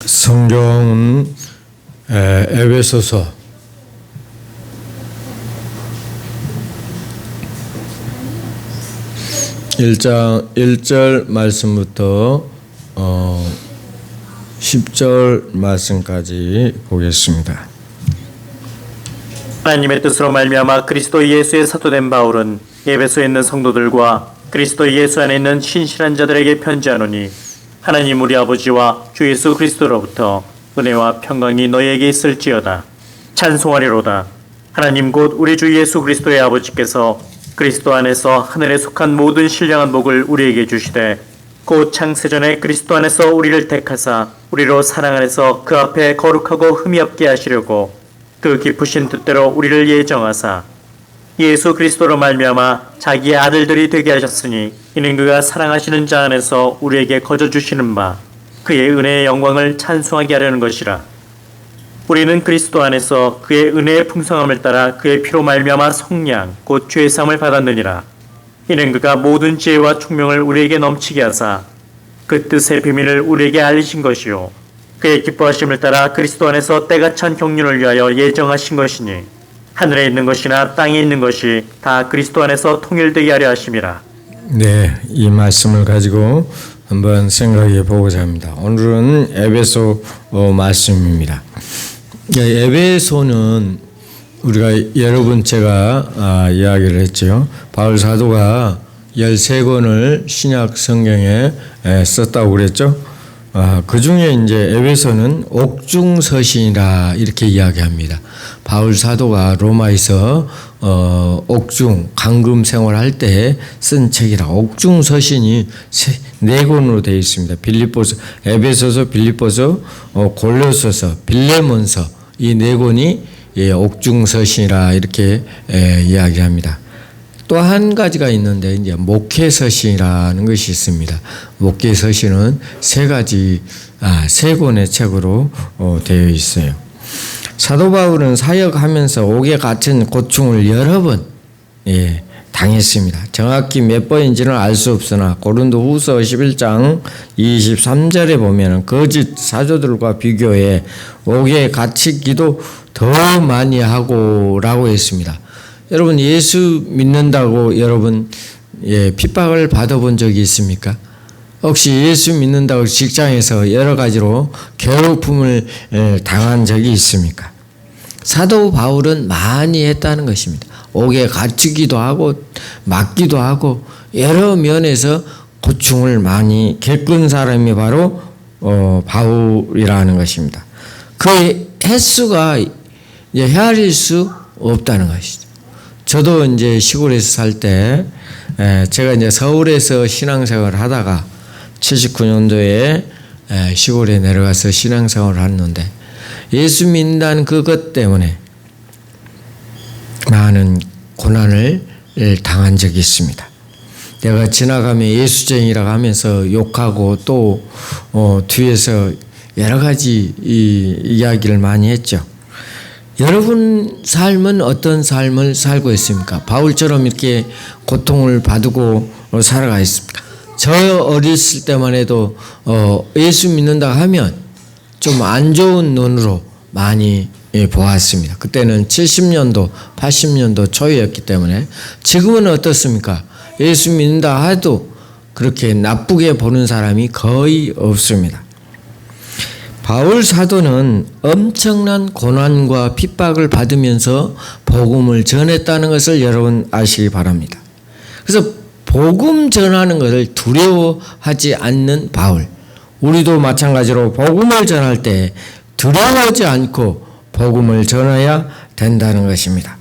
성경은 에베소서 1장 1절 말씀부터 10절 말씀까지 보겠습니다. 하나님의 뜻으로 말미암아 그리스도 예수의 사도된 바울은 에베소에 있는 성도들과 그리스도 예수 안에 있는 신실한 자들에게 편지하노니 하나님 우리 아버지와 주 예수 그리스도로부터 은혜와 평강이 너희에게 있을지어다. 찬송하리로다. 하나님 곧 우리 주 예수 그리스도의 아버지께서 그리스도 안에서 하늘에 속한 모든 신령한 복을 우리에게 주시되 곧 창세전에 그리스도 안에서 우리를 택하사 우리로 사랑 안에서 그 앞에 거룩하고 흠이 없게 하시려고 그 깊으신 뜻대로 우리를 예정하사 예수 그리스도로 말미암아 자기의 아들들이 되게 하셨으니 이는 그가 사랑하시는 자 안에서 우리에게 거저 주시는 바 그의 은혜의 영광을 찬송하게 하려는 것이라. 우리는 그리스도 안에서 그의 은혜의 풍성함을 따라 그의 피로 말미암아 속량 곧 죄 사함을 받았느니라. 이는 그가 모든 지혜와 총명을 우리에게 넘치게 하사 그 뜻의 비밀을 우리에게 알리신 것이요 그의 기뻐하심을 따라 그리스도 안에서 때가 찬 경륜을 위하여 예정하신 것이니 하늘에 있는 것이나 땅에 있는 것이 다 그리스도 안에서 통일되게 하려 하심이라. 네, 이 말씀을 가지고 한번 생각해 보고자 합니다. 오늘은 에베소 말씀입니다. 에베소는 우리가 여러 번 제가 이야기를 했죠. 바울 사도가 13권을 신약 성경에 썼다고 그랬죠. 그 중에 이제 에베소는 옥중서신이라 이렇게 이야기합니다. 바울 사도가 로마에서 옥중 강금 생활할 때 쓴 책이라 옥중서신이 4권으로 되어 있습니다. 빌립보서, 에베소서, 빌립보서, 골로새서, 빌레몬서 이 4권이 옥중서신이라 이렇게 이야기합니다. 또 한 가지가 있는데 이제 목회서신이라는 것이 있습니다. 목회서신은 3권의 책으로 되어 있어요. 사도 바울은 사역하면서 옥에 갇힌 고충을 여러 번 당했습니다. 정확히 몇 번인지는 알 수 없으나 고린도후서 11장 23절에 보면 거짓 사도들과 비교해 옥에 갇히기도 더 많이 하고라고 했습니다. 여러분 예수 믿는다고 여러분 핍박을 받아본 적이 있습니까? 혹시 예수 믿는다고 직장에서 여러 가지로 괴롭힘을 당한 적이 있습니까? 사도 바울은 많이 했다는 것입니다. 옥에 갇히기도 하고 맞기도 하고 여러 면에서 고충을 많이 겪은 사람이 바로 바울이라는 것입니다. 그 횟수가 헤아릴 수 없다는 것이죠. 저도 이제 시골에서 살 때 제가 이제 서울에서 신앙생활을 하다가 79년도에 시골에 내려가서 신앙생활을 했는데 예수 믿는다는 그것 때문에 많은 고난을 당한 적이 있습니다. 내가 지나가면 예수쟁이라고 하면서 욕하고 또 뒤에서 여러 가지 이야기를 많이 했죠. 여러분 삶은 어떤 삶을 살고 있습니까? 바울처럼 이렇게 고통을 받고 살아가 있습니까? 저 어렸을 때만 해도 예수 믿는다 하면 좀 안 좋은 눈으로 많이 보았습니다. 그때는 70년도, 80년도 초였기 때문에 지금은 어떻습니까? 예수 믿는다 해도 그렇게 나쁘게 보는 사람이 거의 없습니다. 바울 사도는 엄청난 고난과 핍박을 받으면서 복음을 전했다는 것을 여러분 아시기 바랍니다. 그래서 복음 전하는 것을 두려워하지 않는 바울. 우리도 마찬가지로 복음을 전할 때 두려워하지 않고 복음을 전해야 된다는 것입니다.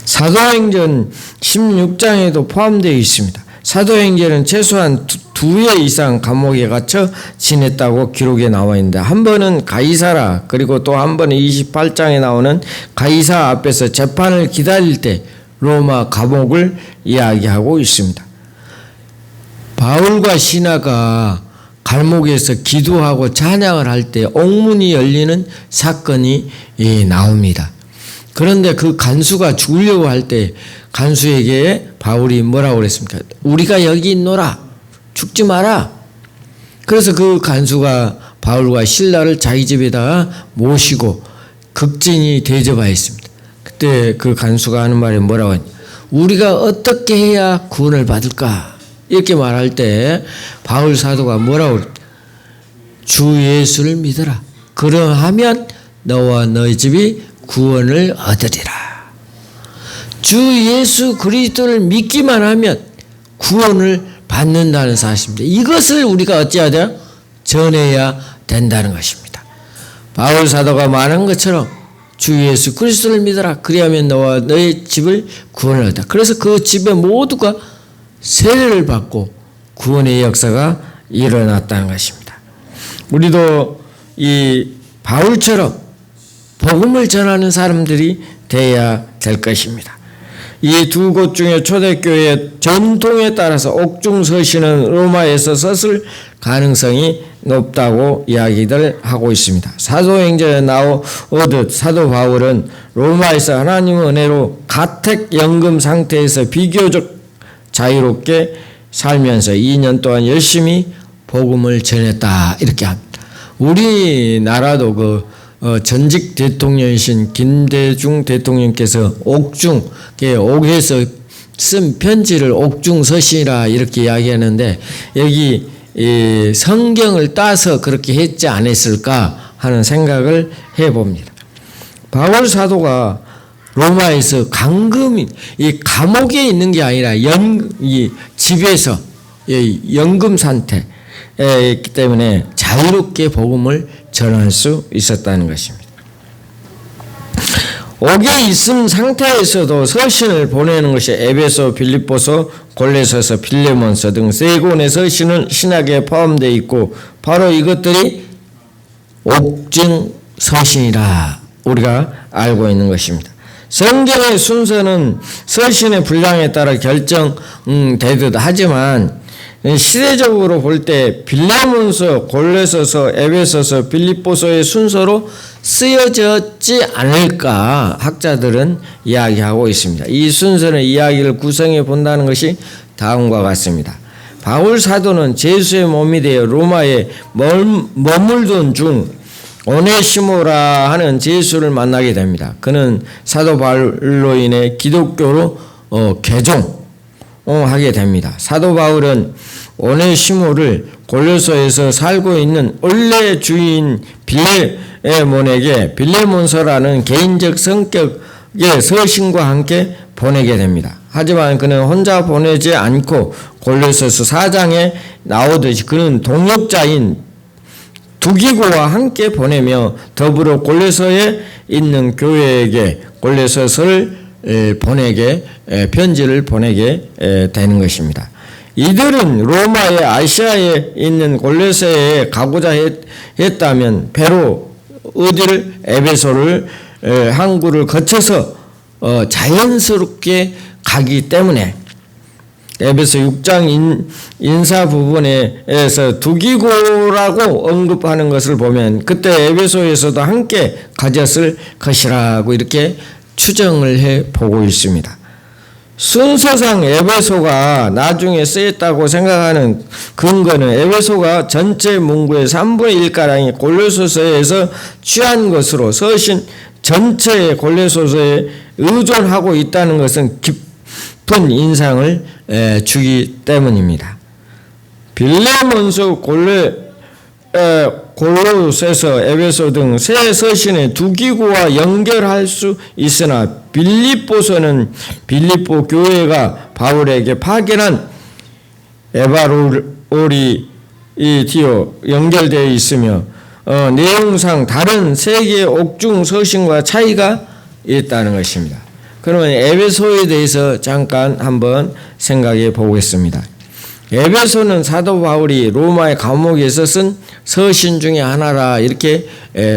사도행전 16장에도 포함되어 있습니다. 사도행전은 최소한 2회 이상 감옥에 갇혀 지냈다고 기록에 나와 있는데 한 번은 가이사라 그리고 또 한 번은 28장에 나오는 가이사 앞에서 재판을 기다릴 때 로마 감옥을 이야기하고 있습니다. 바울과 시나가 감옥에서 기도하고 찬양을 할 때 옥문이 열리는 사건이 나옵니다. 그런데 그 간수가 죽으려고 할 때 간수에게 바울이 뭐라고 그랬습니까? 우리가 여기 있노라. 죽지 마라. 그래서 그 간수가 바울과 실라를 자기 집에다가 모시고 극진히 대접하였습니다. 그때 그 간수가 하는 말이 뭐라고 하냐, 우리가 어떻게 해야 구원을 받을까 이렇게 말할 때 바울 사도가 뭐라고 그랬냐, 주 예수를 믿어라. 그러하면 너와 너희 집이 구원을 얻으리라. 주 예수 그리스도를 믿기만 하면 구원을 받는다는 사실입니다. 이것을 우리가 어찌해야 돼요? 전해야 된다는 것입니다. 바울 사도가 말한 것처럼 주 예수 그리스도를 믿어라. 그리하면 너와 너의 집을 구원을 얻다. 그래서 그 집의 모두가 세례를 받고 구원의 역사가 일어났다는 것입니다. 우리도 이 바울처럼 복음을 전하는 사람들이 돼야 될 것입니다. 이 두 곳 중에 초대교회의 전통에 따라서 옥중서신은 로마에서 썼을 가능성이 높다고 이야기들 하고 있습니다. 사도행전에 나오듯 사도 바울은 로마에서 하나님의 은혜로 가택연금 상태에서 비교적 자유롭게 살면서 2년 동안 열심히 복음을 전했다 이렇게 합니다. 우리나라도 전직 대통령이신 김대중 대통령께서 옥에서 쓴 편지를 옥중서신이라 이렇게 이야기하는데, 여기 성경을 따서 그렇게 했지 않았을까 하는 생각을 해봅니다. 바울 사도가 로마에서 이 감옥에 있는 게 아니라 이 집에서 연금 상태이기 때문에 자유롭게 복음을 전할 수 있었다는 것입니다. 옥에 있은 상태에서도 서신을 보내는 것이 에베소, 빌립보서, 골로새서, 빌레몬서 등 세 권의 서신은 신약에 포함되어 있고 바로 이것들이 옥중 서신이라 우리가 알고 있는 것입니다. 성경의 순서는 서신의 분량에 따라 결정되듯 하지만 시대적으로 볼 때 빌레몬서, 골로새서, 에베소서, 빌립보서의 순서로 쓰여졌지 않을까 학자들은 이야기하고 있습니다. 이 순서는 이야기를 구성해 본다는 것이 다음과 같습니다. 바울 사도는 제수의 몸이 되어 로마에 머물던 중 오네시모라 하는 제수를 만나게 됩니다. 그는 사도 바울로 인해 기독교로 개종하게 됩니다. 사도 바울은 오네시모를 골로새에서 살고 있는 원래 주인 빌레몬에게 빌레몬서라는 개인적 성격의 서신과 함께 보내게 됩니다. 하지만 그는 혼자 보내지 않고 골로새서 4장에 나오듯이 그는 동역자인 두기고와 함께 보내며 더불어 골로새에 있는 교회에게 골로새서를 편지를 보내게 되는 것입니다. 이들은 로마의 아시아에 있는 골로새에 가고자 했다면 배로 어디를 에베소를 항구를 거쳐서 자연스럽게 가기 때문에 에베소 6장 인사 부분에서 두기고라고 언급하는 것을 보면 그때 에베소에서도 함께 가졌을 것이라고 이렇게 추정을 해 보고 있습니다. 순서상 에베소가 나중에 쓰였다고 생각하는 근거는 에베소가 전체 문구의 3분의 1가량이 골로새서에서 취한 것으로 서신 전체의 골로새서에 의존하고 있다는 것은 깊은 인상을 주기 때문입니다. 빌레몬서, 골로새서, 에베소 등 세 서신의 두기고와 연결할 수 있으나 빌립보서는 빌립보 교회가 바울에게 파견한 에바로리디오 연결되어 있으며 내용상 다른 세 개의 옥중 서신과 차이가 있다는 것입니다. 그러면 에베소에 대해서 잠깐 한번 생각해 보겠습니다. 에베소는 사도 바울이 로마의 감옥에서 쓴 서신 중에 하나라 이렇게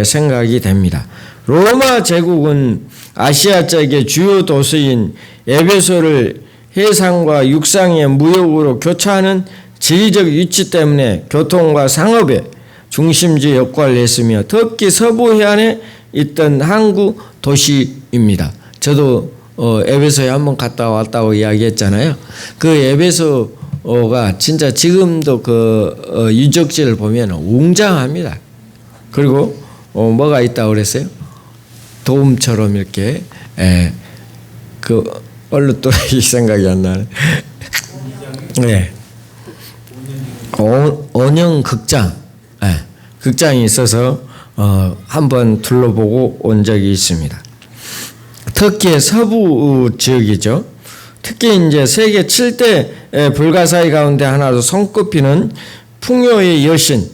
생각이 됩니다. 로마 제국은 아시아 쪽의 주요 도시인 에베소를 해상과 육상의 무역으로 교차하는 지리적 위치 때문에 교통과 상업의 중심지 역할을 했으며 특히 서부 해안에 있던 항구 도시입니다. 저도 에베소에 한번 갔다 왔다고 이야기했잖아요. 그 에베소가 진짜 지금도 그 유적지를 보면 웅장합니다. 그리고 뭐가 있다고 그랬어요? 도움처럼 이렇게 그 얼른 또 이 생각이 안 나네. 네. 온영 극장, 극장이 있어서 한번 둘러보고 온 적이 있습니다. 터키의 서부 지역이죠. 특히 이제 세계 7대 불가사의 가운데 하나로 손꼽히는 풍요의 여신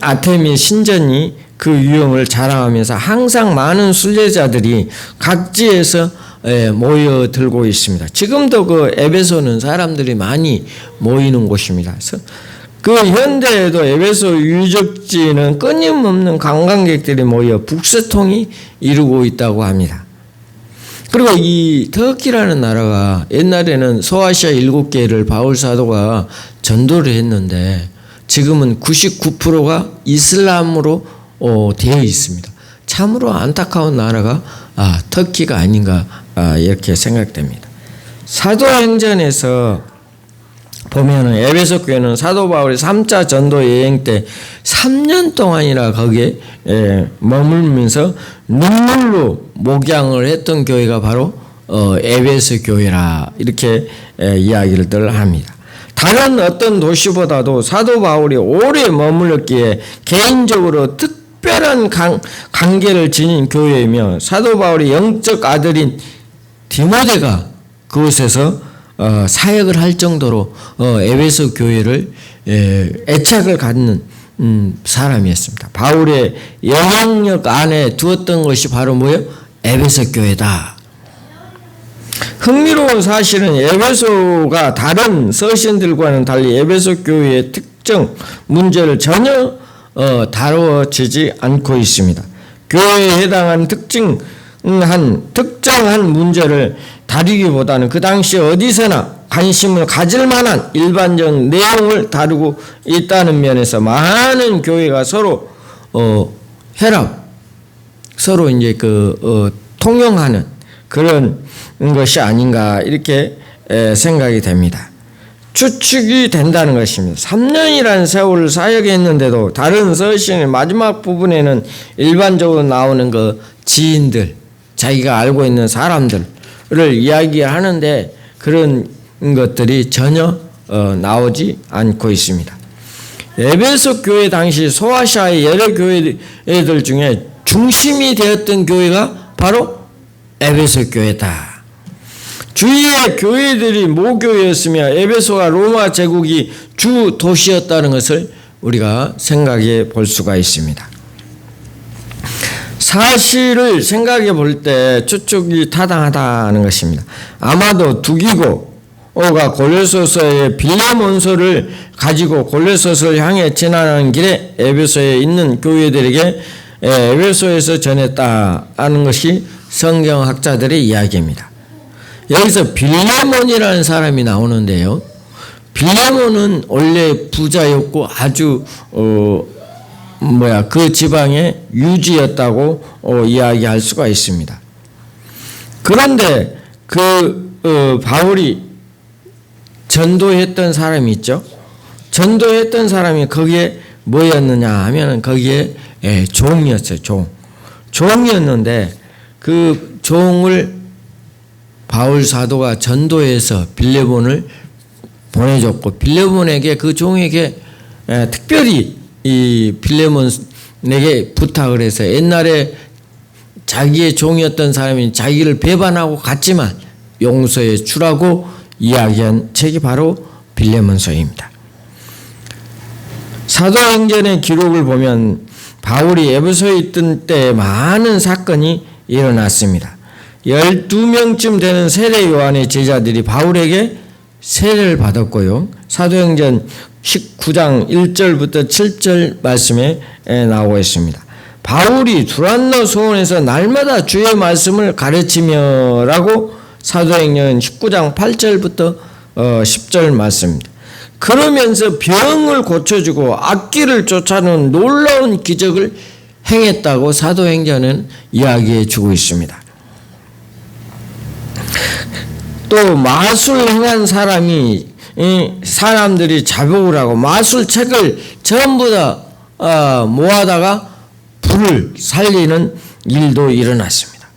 아테미 신전이 그 유형을 자랑하면서 항상 많은 순례자들이 각지에서 모여들고 있습니다. 지금도 그 에베소는 사람들이 많이 모이는 곳입니다. 그래서 그 현대에도 에베소 유적지는 끊임없는 관광객들이 모여 북새통이 이루고 있다고 합니다. 그리고 이 터키라는 나라가 옛날에는 소아시아 7개를 바울 사도가 전도를 했는데 지금은 99%가 이슬람으로 되어 있습니다. 참으로 안타까운 나라가 터키가 아닌가 이렇게 생각됩니다. 사도행전에서 보면은 에베소 교회는 사도 바울이 3차 전도 여행 때 3년 동안이나 거기에 머물면서 눈물로 목양을 했던 교회가 바로 에베소 교회라 이렇게 이야기를 합니다. 다른 어떤 도시보다도 사도 바울이 오래 머물렀기에 개인적으로 특별한 관계를 지닌 교회이며 사도 바울의 영적 아들인 디모데가 그곳에서 사역을 할 정도로 에베소 교회를 애착을 갖는 사람이었습니다. 바울의 영향력 안에 두었던 것이 바로 뭐예요? 에베소 교회다. 흥미로운 사실은 에베소가 다른 서신들과는 달리 에베소 교회의 특정 문제를 전혀 다루어지지 않고 있습니다. 교회에 해당하는 특정한 문제를 다루기보다는 그 당시 어디서나 관심을 가질 만한 일반적 내용을 다루고 있다는 면에서 많은 교회가 서로 서로 이제 통용하는 그런 것이 아닌가 이렇게 생각이 됩니다. 추측이 된다는 것입니다. 3년이라는 세월을 사역했는데도 다른 서신의 마지막 부분에는 일반적으로 나오는 그 지인들, 자기가 알고 있는 사람들을 이야기하는데 그런 것들이 전혀 나오지 않고 있습니다. 에베소 교회 당시 소아시아의 여러 교회들 중에 중심이 되었던 교회가 바로 에베소 교회다. 주위의 교회들이 모교였으며 에베소가 로마 제국이 주 도시였다는 것을 우리가 생각해 볼 수가 있습니다. 사실을 생각해 볼 때 추측이 타당하다는 것입니다. 아마도 두기고가 골로새서의 빌레몬서를 가지고 골로새서를 향해 지나가는 길에 에베소에 있는 교회들에게 에베소에서 전했다는 것이 성경학자들의 이야기입니다. 여기서 빌레몬이라는 사람이 나오는데요. 빌레몬은 원래 부자였고 아주 그 지방의 유지였다고 이야기할 수가 있습니다. 그런데 바울이 전도했던 사람이 있죠. 전도했던 사람이 거기에 뭐였느냐 하면은 거기에 종이었어요. 종이었는데 그 종을 바울 사도가 전도해서 빌레몬을 보내줬고 빌레몬에게 그 종에게 특별히 이 빌레몬에게 부탁을 해서 옛날에 자기의 종이었던 사람이 자기를 배반하고 갔지만 용서해 주라고 이야기한 책이 바로 빌레몬서입니다. 사도행전의 기록을 보면 바울이 에베소에 있던 때 많은 사건이 일어났습니다. 12명쯤 되는 세례 요한의 제자들이 바울에게 세례를 받았고요. 사도행전 19장 1절부터 7절 말씀에 나오고 있습니다. 바울이 두란노 소원에서 날마다 주의 말씀을 가르치며라고 사도행전 19장 8절부터 10절 말씀입니다. 그러면서 병을 고쳐주고 악귀를 쫓아내는 놀라운 기적을 행했다고 사도행전은 이야기해 주고 있습니다. 또 마술 행한 사람들이 자복을 하고 마술책을 전부 다 모아다가 불을 살리는 일도 일어났습니다.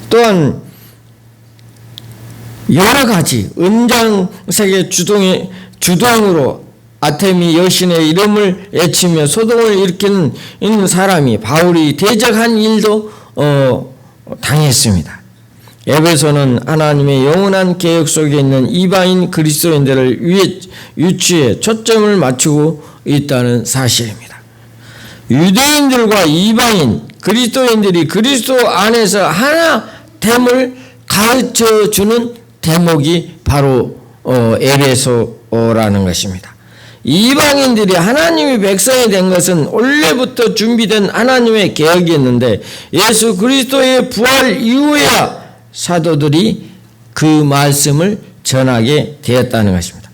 또한 여러 가지 은장색의 주동으로 아테미 여신의 이름을 외치며 소동을 일으키는 사람이 바울이 대적한 일도 당했습니다. 에베소는 하나님의 영원한 계획 속에 있는 이방인 그리스도인들을 유치에 초점을 맞추고 있다는 사실입니다. 유대인들과 이방인 그리스도인들이 그리스도 안에서 하나됨을 가르쳐주는 대목이 바로 에베소라는 것입니다. 이방인들이 하나님의 백성이 된 것은 원래부터 준비된 하나님의 계획이었는데 예수 그리스도의 부활 이후에야 사도들이 그 말씀을 전하게 되었다는 것입니다.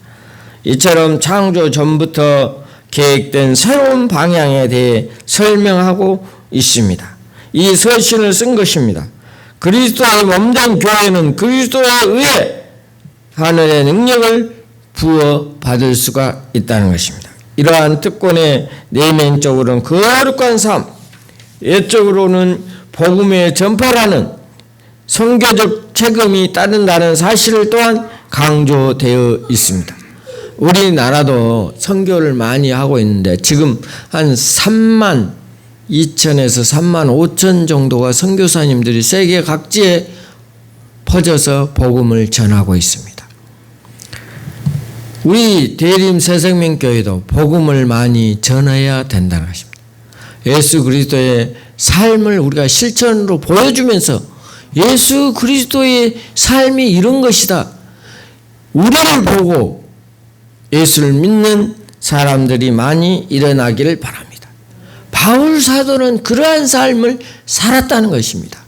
이처럼 창조 전부터 계획된 새로운 방향에 대해 설명하고 있습니다. 이 서신을 쓴 것입니다. 그리스도의 몸된 교회는 그리스도에 의해 하늘의 능력을 부어받을 수가 있다는 것입니다. 이러한 특권의 내면적으로는 거룩한 삶, 외적으로는 복음의 전파라는 선교적 책임이 따른다는 사실 또한 강조되어 있습니다. 우리나라도 선교를 많이 하고 있는데 지금 한 3만 2천에서 3만 5천 정도가 선교사님들이 세계 각지에 퍼져서 복음을 전하고 있습니다. 우리 대림 새생명교회도 복음을 많이 전해야 된다는 것입니다. 예수 그리스도의 삶을 우리가 실천으로 보여주면서 예수 그리스도의 삶이 이런 것이다. 우리를 보고 예수를 믿는 사람들이 많이 일어나기를 바랍니다. 바울 사도는 그러한 삶을 살았다는 것입니다.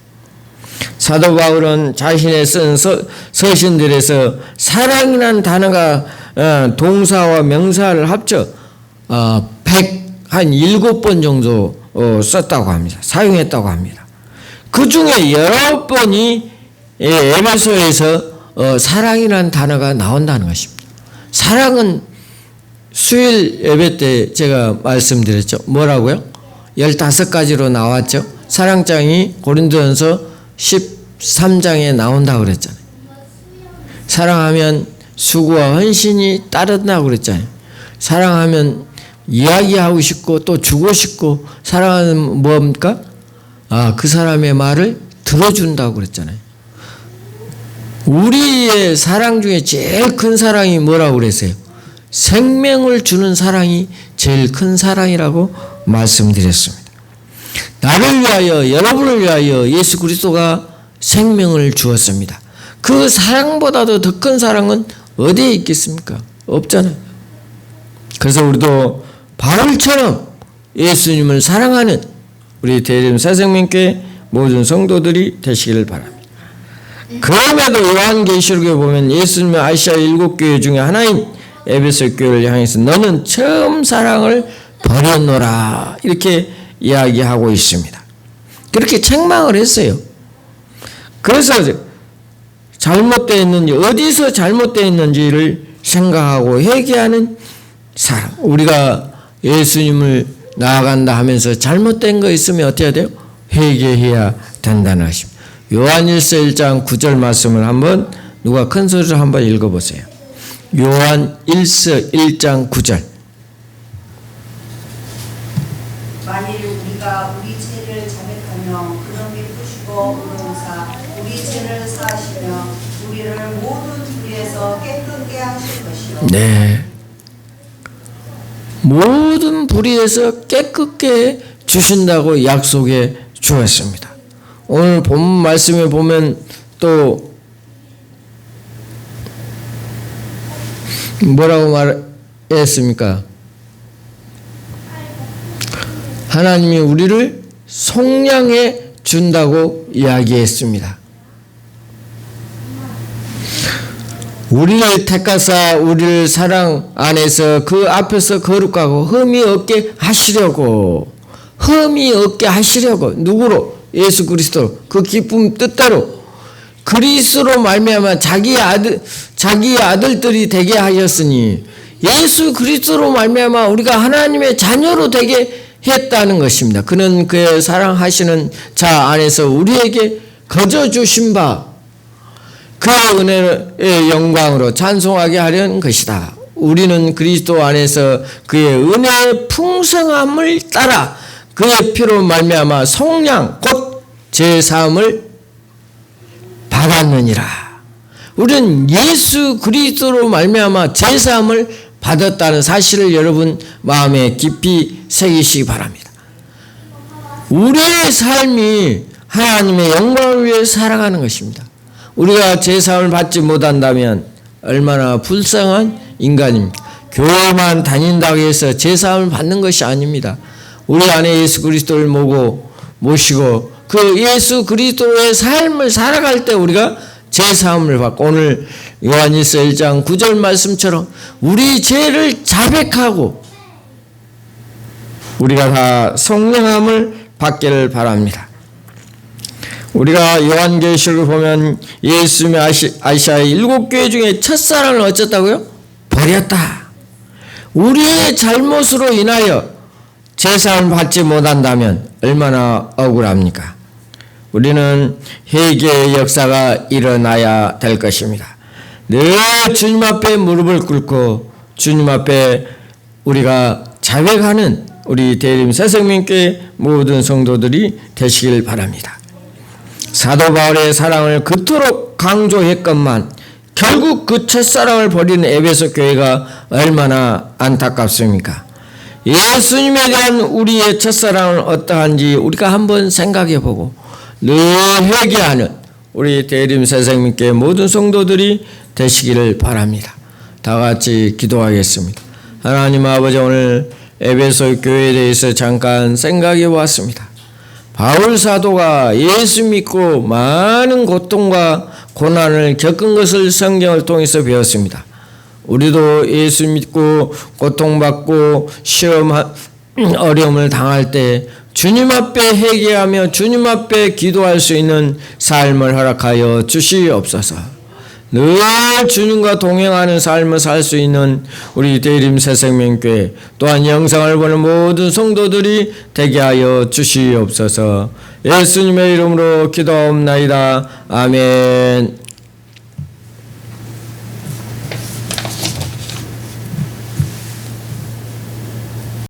사도 바울은 자신의 쓴 서신들에서 사랑이라는 단어가 동사와 명사를 합쳐 107번 정도 썼다고 합니다. 사용했다고 합니다. 그 중에 19번이 에베소에서 사랑이라는 단어가 나온다는 것입니다. 사랑은 수요일 예배 때 제가 말씀드렸죠. 뭐라고요? 15가지로 나왔죠. 사랑장이 고린도전서 13장에 나온다고 그랬잖아요. 사랑하면 수고와 헌신이 따른다고 그랬잖아요. 사랑하면 이야기하고 싶고 또 주고 싶고 사랑하는 뭡니까? 그 사람의 말을 들어준다고 그랬잖아요. 우리의 사랑 중에 제일 큰 사랑이 뭐라고 그랬어요? 생명을 주는 사랑이 제일 큰 사랑이라고 말씀드렸습니다. 나를 위하여 여러분을 위하여 예수 그리스도가 생명을 주었습니다. 그 사랑보다도 더 큰 사랑은 어디에 있겠습니까? 없잖아요. 그래서 우리도 바울처럼 예수님을 사랑하는 우리 대림 새생명교회 모든 성도들이 되시기를 바랍니다. 그럼에도 요한계시록에 보면 예수님의 아시아 7교회 중에 하나인 에베소 교회를 향해서 너는 처음 사랑을 버렸노라 이렇게 이야기하고 있습니다. 그렇게 책망을 했어요. 그래서 잘못되어 있는지 어디서 잘못되어 있는지를 생각하고 회개하는 사람. 우리가 예수님을 나아간다 하면서 잘못된 거 있으면 어떻게 해야 돼요? 회개해야 된다는 것입니다. 요한일서 1장 9절 말씀을 한번 누가 큰 소리로 한번 읽어보세요. 요한일서 1장 9절. 만일 우리가 우리 죄를 자백하며 그놈이 푸시고 의로우사 우리 죄를 사하시며 우리를 모든 불의에서 깨끗게 하실 것이요. 네. 모든 불의에서 깨끗게 주신다고 약속해 주었습니다. 오늘 본 말씀에 보면 또 뭐라고 말했습니까? 하나님이 우리를 속량해 준다고 이야기했습니다. 우리를 택하사 우리를 사랑 안에서 그 앞에서 거룩하고 흠이 없게 하시려고 누구로? 예수 그리스도 그 기쁨 뜻대로 그리스도로 말미암아 자기 아들들이 되게 하셨으니 예수 그리스도로 말미암아 우리가 하나님의 자녀로 되게 했다는 것입니다. 그는 그의 사랑하시는 자 안에서 우리에게 거저 주신 바 그 은혜의 영광으로 찬송하게 하려는 것이다. 우리는 그리스도 안에서 그의 은혜의 풍성함을 따라 그의 피로 말미암아 속량 곧 제사함을 받았느니라. 우리는 예수 그리스도로 말미암아 제사함을 받았다는 사실을 여러분 마음에 깊이 새기시기 바랍니다. 우리의 삶이 하나님의 영광을 위해 살아가는 것입니다. 우리가 제사함을 받지 못한다면 얼마나 불쌍한 인간입니까? 교회만 다닌다고 해서 제사함을 받는 것이 아닙니다. 우리 안에 예수 그리스도를 모시고 그 예수 그리스도의 삶을 살아갈 때 우리가 제사함을 받고 오늘 요한일서 1장 9절 말씀처럼 우리 죄를 자백하고 우리가 다 성령함을 받기를 바랍니다. 우리가 요한계시록을 보면 예수님의 아시아의 7교회 중에 첫사랑을 어쩌다고요? 버렸다. 우리의 잘못으로 인하여 제사함을 받지 못한다면 얼마나 억울합니까? 우리는 회개의 역사가 일어나야 될 것입니다. 늘 주님 앞에 무릎을 꿇고 주님 앞에 우리가 자백하는 우리 대림 새생명교회 모든 성도들이 되시길 바랍니다. 사도 바울의 사랑을 그토록 강조했건만 결국 그 첫사랑을 버리는 에베소 교회가 얼마나 안타깝습니까? 예수님에 대한 우리의 첫사랑은 어떠한지 우리가 한번 생각해보고 늘 회개하는 우리 대림 새생명교회 모든 성도들이 되시기를 바랍니다. 다 같이 기도하겠습니다. 하나님 아버지, 오늘 에베소 교회에 대해서 잠깐 생각해 보았습니다. 바울 사도가 예수 믿고 많은 고통과 고난을 겪은 것을 성경을 통해서 배웠습니다. 우리도 예수 믿고 고통받고 시험 어려움을 당할 때 주님 앞에 회개하며 주님 앞에 기도할 수 있는 삶을 허락하여 주시옵소서. 늘 주님과 동행하는 삶을 살 수 있는 우리 대림 새생명교회 또한 영상을 보는 모든 성도들이 되게 하여 주시옵소서. 예수님의 이름으로 기도하옵나이다. 아멘.